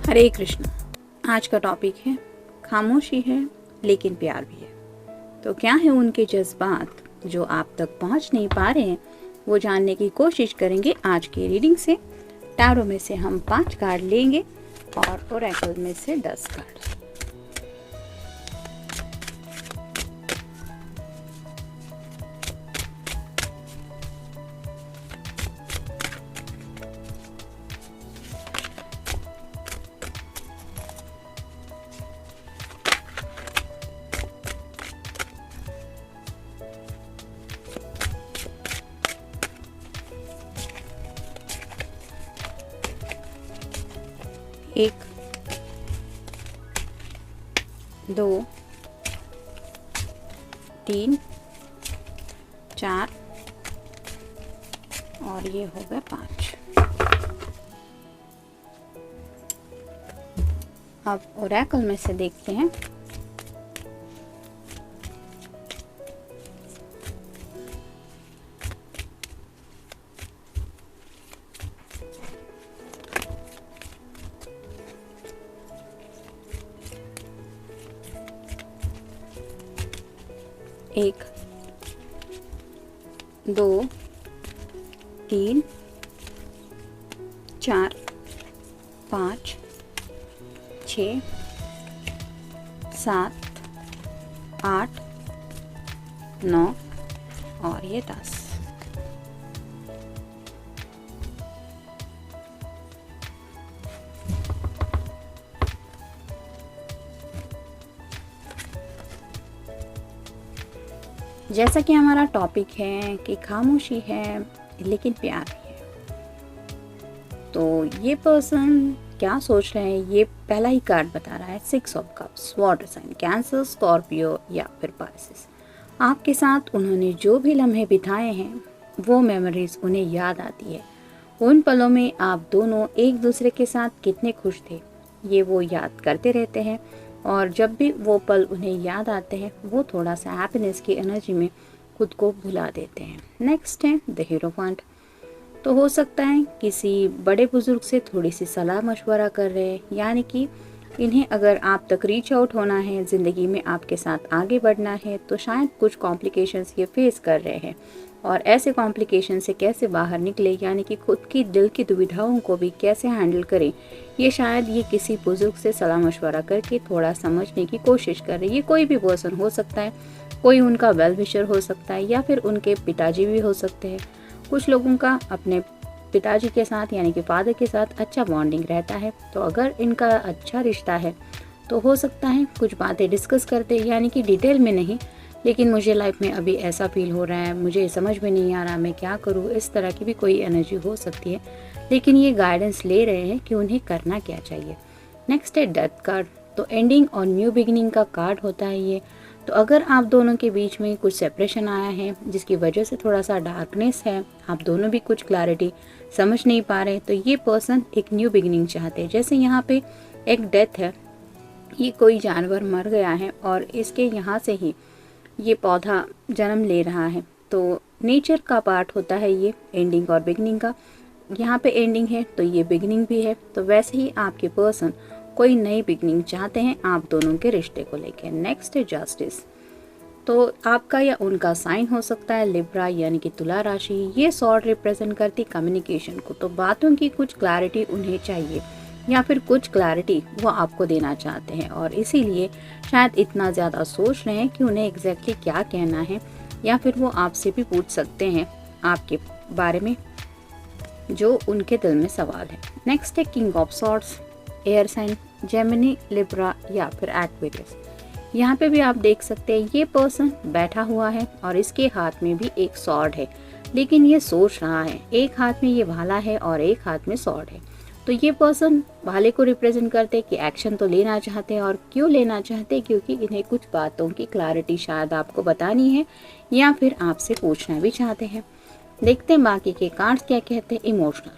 हरे कृष्ण। आज का टॉपिक है खामोशी है लेकिन प्यार भी है। तो क्या है उनके जज्बात जो आप तक पहुंच नहीं पा रहे हैं, वो जानने की कोशिश करेंगे आज की रीडिंग से। टैरो में से हम 5 कार्ड लेंगे और ओरेकल में से 10 कार्ड। एक, 2, 3, 4 और ये हो गए 5। अब ओरेकल में से देखते हैं। एक, 2, 3, 4, 5, 6, 7, 8, 9 और ये 10। जैसा कि हमारा टॉपिक है कि खामोशी है लेकिन प्यार भी है, तो ये पर्सन क्या सोच रहे हैं ये पहला ही कार्ड बता रहा है। 6 of cups, water sign, Cancer, Scorpio या फिर पाइसेस। आपके साथ उन्होंने जो भी लम्हे बिताए हैं वो मेमोरीज उन्हें याद आती है। उन पलों में आप दोनों एक दूसरे के साथ कितने खुश थे ये वो याद करते रहते हैं, और जब भी वो पल उन्हें याद आते हैं वो थोड़ा सा हैप्पीनेस की एनर्जी में खुद को भुला देते हैं। नेक्स्ट है द हीरोफेंट। तो हो सकता है किसी बड़े बुजुर्ग से थोड़ी सी सलाह मशवरा कर रहे हैं, यानी कि इन्हें अगर आप तक रीच आउट होना है, ज़िंदगी में आपके साथ आगे बढ़ना है, तो शायद कुछ कॉम्प्लिकेशंस ये फेस कर रहे हैं और ऐसे कॉम्प्लिकेशन से कैसे बाहर निकले, यानी कि खुद की दिल की दुविधाओं को भी कैसे हैंडल करें, ये शायद ये किसी बुजुर्ग से सलाह मशवरा करके थोड़ा समझने की कोशिश कर रहे हैं। ये कोई भी पर्सन हो सकता है, कोई उनका वेल विशर हो सकता है या फिर उनके पिताजी भी हो सकते हैं। कुछ लोगों का अपने पिताजी के साथ यानी कि फादर के साथ अच्छा बॉन्डिंग रहता है, तो अगर इनका अच्छा रिश्ता है तो हो सकता है कुछ बातें डिस्कस करते, यानी कि डिटेल में नहीं, लेकिन मुझे लाइफ में अभी ऐसा फील हो रहा है, मुझे समझ में नहीं आ रहा मैं क्या करूँ, इस तरह की भी कोई एनर्जी हो सकती है, लेकिन ये गाइडेंस ले रहे हैं कि उन्हें करना क्या चाहिए। नेक्स्ट है डेथ कार्ड। तो एंडिंग और न्यू बिगिनिंग का कार्ड होता है ये। तो अगर आप दोनों के बीच में कुछ सेपरेशन आया है जिसकी वजह से थोड़ा सा डार्कनेस है, आप दोनों भी कुछ क्लैरिटी समझ नहीं पा रहे, तो ये पर्सन एक न्यू बिगिनिंग चाहते हैं। जैसे यहाँ पे एक डेथ है, ये कोई जानवर मर गया है और इसके यहाँ से ही ये पौधा जन्म ले रहा है, तो नेचर का पार्ट होता है ये एंडिंग और बिगिनिंग का। यहाँ पे एंडिंग है तो ये बिगिनिंग भी है, तो वैसे ही आपके पर्सन कोई नई बिगिनिंग चाहते हैं आप दोनों के रिश्ते को लेकर। नेक्स्ट है जस्टिस। तो आपका या उनका साइन हो सकता है लिब्रा यानी कि तुला राशि। ये सॉर्ड रिप्रेजेंट करती कम्युनिकेशन को, तो बातों की कुछ क्लैरिटी उन्हें चाहिए या फिर कुछ क्लैरिटी वो आपको देना चाहते हैं, और इसीलिए शायद इतना ज़्यादा सोच रहे हैं कि उन्हें एग्जैक्टली क्या कहना है, या फिर वो आपसे भी पूछ सकते हैं आपके बारे में जो उनके दिल में सवाल है। नेक्स्ट है king of swords, air sign, Gemini, Libra या फिर एक्वेरियस। यहाँ पे भी आप देख सकते हैं ये पर्सन बैठा हुआ है और इसके हाथ में भी एक सॉर्ड है, लेकिन ये सोच रहा है। एक हाथ में ये भाला है और एक हाथ में सॉर्ड है, तो ये पर्सन भाले को रिप्रेजेंट करते हैं कि एक्शन तो लेना चाहते हैं, और क्यों लेना चाहते हैं, क्योंकि इन्हें कुछ बातों की क्लैरिटी शायद आपको बतानी है या फिर आपसे पूछना भी चाहते हैं। देखते हैं बाकी के कार्ड्स क्या कहते हैं। इमोशनल।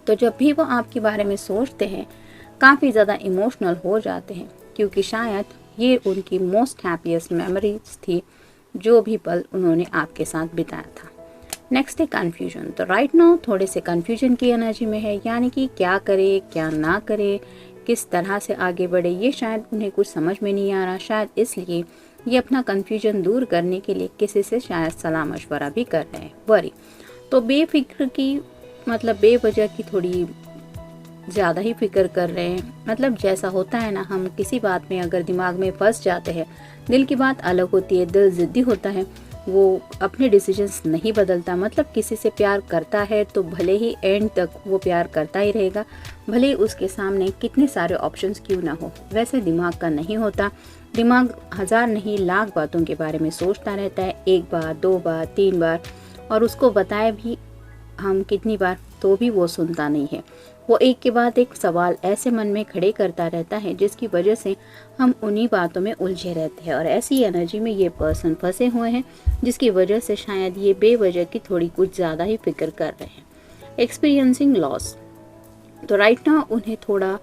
तो जब भी वो आपके बारे में सोचते हैं काफ़ी ज़्यादा इमोशनल हो जाते हैं, क्योंकि शायद ये उनकी मोस्ट हैप्पीएस्ट मेमोरीज थी जो भी पल उन्होंने आपके साथ बिताया था। नेक्स्ट है कन्फ्यूजन। तो राइट नाउ थोड़े से कन्फ्यूजन की एनर्जी में है, यानी कि क्या करे क्या ना करे, किस तरह से आगे बढ़े, ये शायद उन्हें कुछ समझ में नहीं आ रहा। शायद इसलिए ये अपना कन्फ्यूजन दूर करने के लिए किसी से शायद सलाह मशवरा भी कर रहे हैं। वरी तो बेफिक्र की मतलब बेवजह की थोड़ी ज़्यादा ही फिक्र कर रहे हैं। मतलब जैसा होता है ना, हम किसी बात में अगर दिमाग में फंस जाते हैं, दिल की बात अलग होती है, दिल ज़िद्दी होता है, वो अपने डिसीजंस नहीं बदलता। मतलब किसी से प्यार करता है तो भले ही एंड तक वो प्यार करता ही रहेगा, भले ही उसके सामने कितने सारे ऑप्शंस क्यों ना हो। वैसे दिमाग का नहीं होता, दिमाग 1000 नहीं लाख बातों के बारे में सोचता रहता है, 1 बार 2 बार 3 बार, और उसको बताए भी हम कितनी बार तो भी वो सुनता नहीं है। वो एक के बाद एक सवाल ऐसे मन में खड़े करता रहता है जिसकी वजह से हम उन्हीं बातों में उलझे रहते हैं। और ऐसी एनर्जी में ये पर्सन फंसे हुए हैं जिसकी वजह से शायद ये बेवजह की थोड़ी कुछ ज़्यादा ही फिक्र कर रहे हैं। Experiencing loss. तो राइट नाउ उन्हें थोड़ा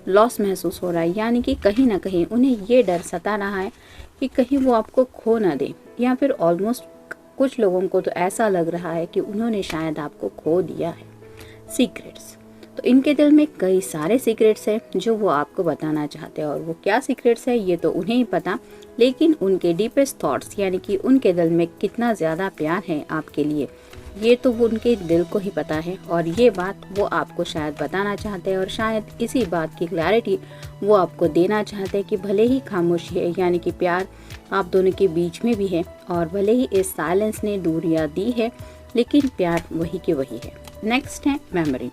लॉस महसूस हो रहा है, यानी कि कहीं ना कहीं उन्हें ये डर सता रहा है कि कहीं वो आपको खो ना दे, या फिर ऑलमोस्ट कुछ लोगों को तो ऐसा लग रहा है कि उन्होंने शायद आपको खो दिया है। सीक्रेट्स। तो इनके दिल में कई सारे सीक्रेट्स हैं जो वो आपको बताना चाहते हैं, और वो क्या सीक्रेट्स है ये तो उन्हें ही पता, लेकिन उनके डीपेस्ट थॉट्स यानी कि उनके दिल में कितना ज़्यादा प्यार है आपके लिए ये तो वो उनके दिल को ही पता है। और ये बात वो आपको शायद बताना चाहते हैं, और शायद इसी बात की क्लैरिटी वो आपको देना चाहते हैं कि भले ही खामोशी है, यानी कि प्यार आप दोनों के बीच में भी है, और भले ही इस साइलेंस ने दूरियां दी है, लेकिन प्यार वही के वही है। नेक्स्ट है मेमोरी।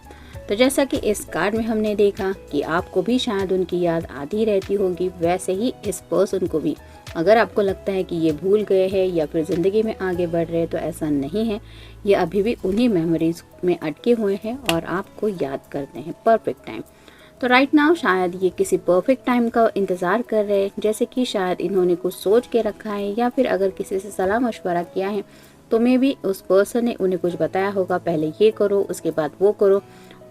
तो जैसा कि इस कार्ड में हमने देखा कि आपको भी शायद उनकी याद आती रहती होगी, वैसे ही इस पर्सन को भी अगर आपको लगता है कि ये भूल गए हैं या फिर ज़िंदगी में आगे बढ़ रहे हैं, तो ऐसा नहीं है। ये अभी भी उन्हीं मेमोरीज में अटके हुए हैं और आपको याद करते हैं परफेक्ट टाइम। तो राइट नाउ शायद ये किसी परफेक्ट टाइम का इंतज़ार कर रहे हैं, जैसे कि शायद इन्होंने कुछ सोच के रखा है, या फिर अगर किसी से सलाह मशवरा किया है तो मे भी उस पर्सन ने उन्हें कुछ बताया होगा, पहले ये करो उसके बाद वो करो,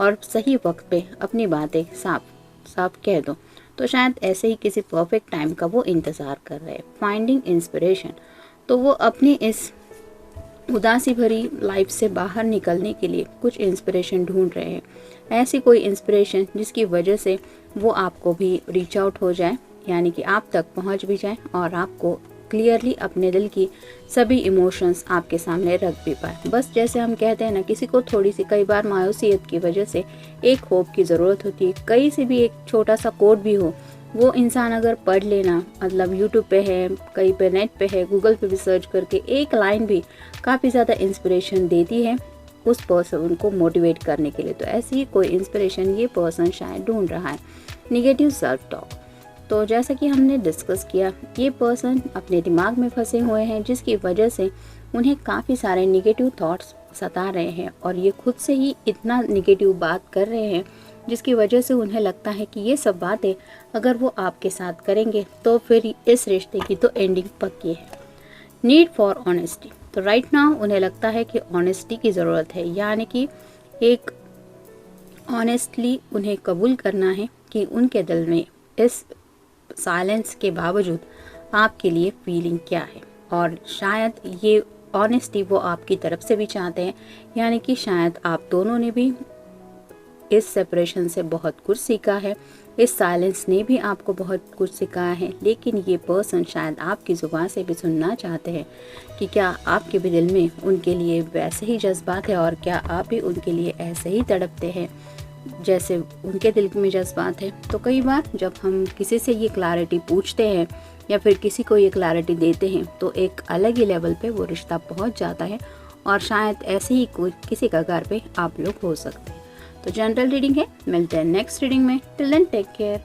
और सही वक्त पे अपनी बातें साफ साफ कह दो। तो शायद ऐसे ही किसी परफेक्ट टाइम का वो इंतज़ार कर रहे हैं। Finding inspiration. तो वो अपनी इस उदासी भरी लाइफ से बाहर निकलने के लिए कुछ इंस्पिरेशन ढूंढ रहे हैं। ऐसी कोई इंस्पिरेशन जिसकी वजह से वो आपको भी रीच आउट हो जाए, यानी कि आप तक पहुंच भी जाए और आपको क्लियरली अपने दिल की सभी इमोशंस आपके सामने रख भी पाए। बस जैसे हम कहते हैं ना, किसी को थोड़ी सी कई बार मायूसियत की वजह से एक होप की ज़रूरत होती है। कहीं से भी एक छोटा सा कोड भी हो, वो इंसान अगर पढ़ लेना, मतलब यूट्यूब पे है, कहीं पे नेट पे है, गूगल पे भी सर्च करके एक लाइन भी काफ़ी ज़्यादा इंस्पिरेशन देती है उस पर्सन को मोटिवेट करने के लिए। तो ऐसी ही कोई इंस्पिरेशन ये पर्सन शायद ढूंढ रहा है। Negative self talk. तो जैसा कि हमने डिस्कस किया, ये पर्सन अपने दिमाग में फंसे हुए हैं जिसकी वजह से उन्हें काफ़ी सारे निगेटिव थॉट्स सता रहे हैं, और ये खुद से ही इतना निगेटिव बात कर रहे हैं जिसकी वजह से उन्हें लगता है कि ये सब बातें अगर वो आपके साथ करेंगे तो फिर इस रिश्ते की तो एंडिंग पक्की है। Need for honesty. तो राइट नाउ उन्हें लगता है कि ऑनेस्टी की ज़रूरत है, यानी कि एक ऑनेस्टली उन्हें कबूल करना है कि उनके दिल में इस साइलेंस के बावजूद आपके लिए फीलिंग क्या है, और शायद ये ऑनेस्टी वो आपकी तरफ से भी चाहते हैं, यानी कि शायद आप दोनों ने भी इस सेपरेशन से बहुत कुछ सीखा है, इस साइलेंस ने भी आपको बहुत कुछ सिखाया है, लेकिन ये पर्सन शायद आपकी ज़ुबान से भी सुनना चाहते हैं कि क्या आपके भी दिल में उनके लिए वैसे ही जज्बात है, और क्या आप भी उनके लिए ऐसे ही तड़पते हैं जैसे उनके दिल में जज्बात है। तो कई बार जब हम किसी से ये क्लैरिटी पूछते हैं या फिर किसी को ये क्लैरिटी देते हैं, तो एक अलग ही लेवल पे वो रिश्ता पहुंच जाता है, और शायद ऐसे ही कोई किसी का घर पे आप लोग हो सकते हैं। तो जनरल रीडिंग है, मिलते हैं नेक्स्ट रीडिंग में। Till then take care.